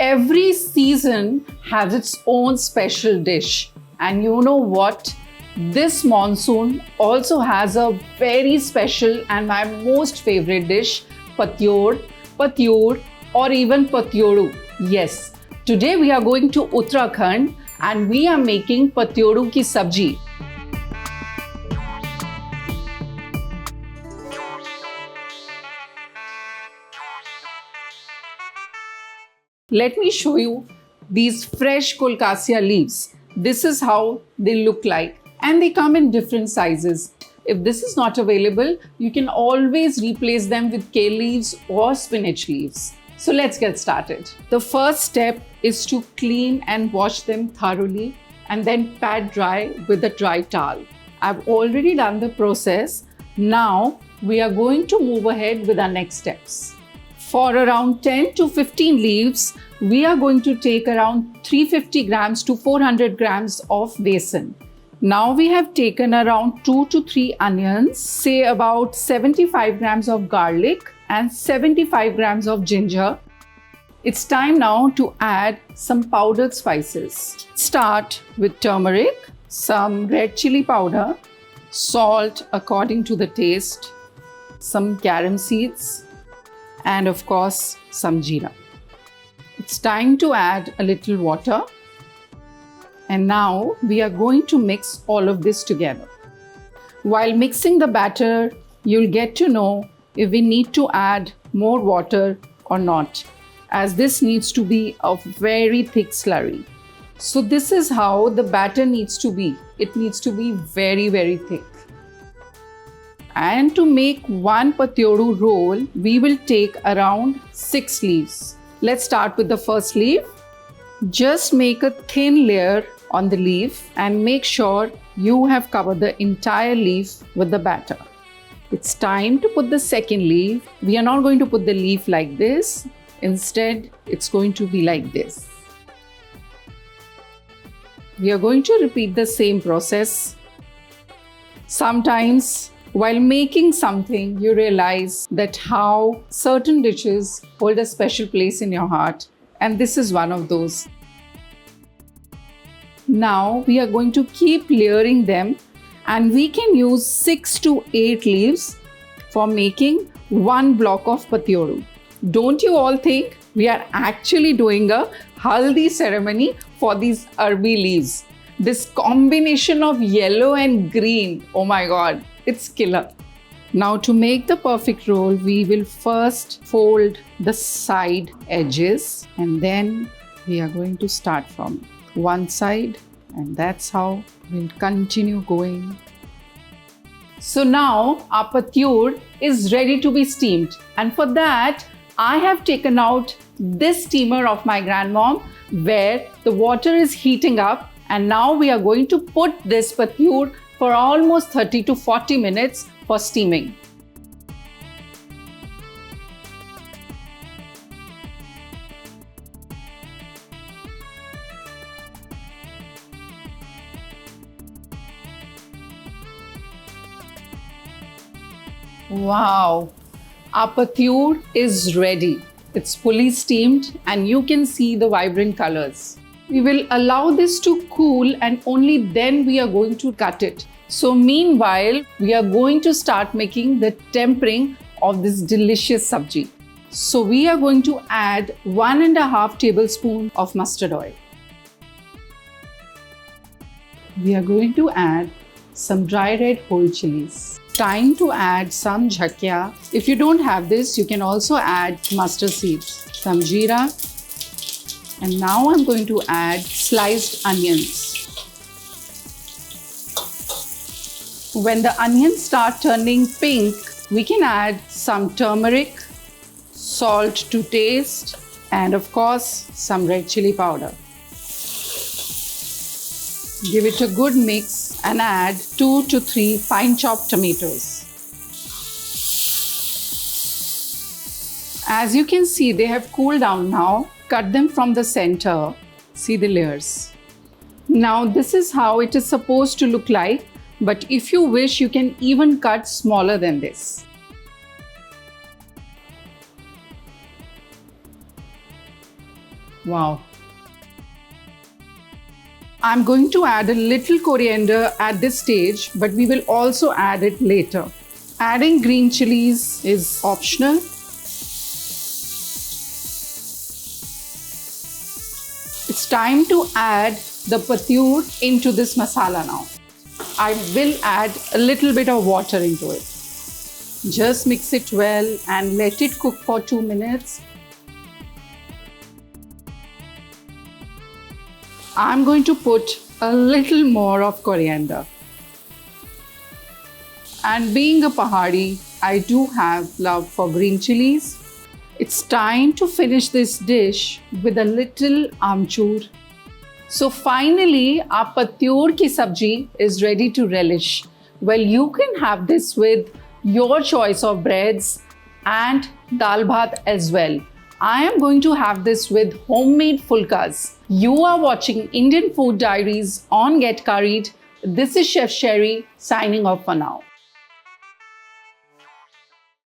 Every season has its own special dish. And you know what? This monsoon also has a very special and my most favorite dish, patyud, or even patyodu. Yes, today we are going to Uttarakhand and we are making patyodu ki sabzi. Let me show you these fresh Colocasia leaves. This is how they look like and they come in different sizes. If this is not available, you can always replace them with kale leaves or spinach leaves. So let's get started. The first step is to clean and wash them thoroughly and then pat dry with a dry towel. I've already done the process. Now we are going to move ahead with our next steps. For around 10 to 15 leaves, we are going to take around 350 grams to 400 grams of besan. Now we have taken around 2 to 3 onions, say about 75 grams of garlic and 75 grams of ginger. It's time now to add some powdered spices. Start with turmeric, some red chilli powder, salt according to the taste, some carom seeds, and of course some jeera. It's time to add a little water. And now we are going to mix all of this together. While mixing the batter, you'll get to know if we need to add more water or not, as this needs to be a very thick slurry. So this is how the batter needs to be. It needs to be very, very thick. And to make one patyodu roll, we will take around 6 leaves. Let's start with the first leaf. Just make a thin layer on the leaf and make sure you have covered the entire leaf with the batter. It's time to put the second leaf. We are not going to put the leaf like this. Instead, it's going to be like this. We are going to repeat the same process. Sometimes, while making something, you realize that how certain dishes hold a special place in your heart, and this is one of those. Now we are going to keep layering them, and we can use 6 to 8 leaves for making one block of patyodu. Don't you all think we are actually doing a haldi ceremony for these Arbi leaves? This combination of yellow and green, oh my god, it's killer. Now to make the perfect roll, we will first fold the side edges and then we are going to start from one side and that's how we'll continue going. So now our patyud is ready to be steamed, and for that I have taken out this steamer of my grandmom where the water is heating up, and now we are going to put this patyud for almost 30 to 40 minutes for steaming. Wow, our patyud is ready. It's fully steamed and you can see the vibrant colors. We will allow this to cool and only then we are going to cut it. So meanwhile, we are going to start making the tempering of this delicious sabzi. So we are going to add 1.5 tablespoons of mustard oil. We are going to add some dry red whole chilies. Time to add some jhakia. If you don't have this, you can also add mustard seeds, some jeera, and now I'm going to add sliced onions. When the onions start turning pink, we can add some turmeric, salt to taste, and of course, some red chilli powder. Give it a good mix and add 2 to 3 fine chopped tomatoes. As you can see, they have cooled down now. Cut them from the center. See the layers. Now this is how it is supposed to look like, but if you wish, you can even cut smaller than this. Wow. I'm going to add a little coriander at this stage, but we will also add it later. Adding green chilies is optional. It's time to add the patyud into this masala now. I will add a little bit of water into it. Just mix it well and let it cook for 2 minutes. I'm going to put a little more of coriander. And being a Pahadi, I do have love for green chilies. It's time to finish this dish with a little amchur. So finally, our patyud ki sabji is ready to relish. Well, you can have this with your choice of breads and dal bhat as well. I am going to have this with homemade phulkas. You are watching Indian Food Diaries on Get Curried. This is Chef Sherie signing off for now.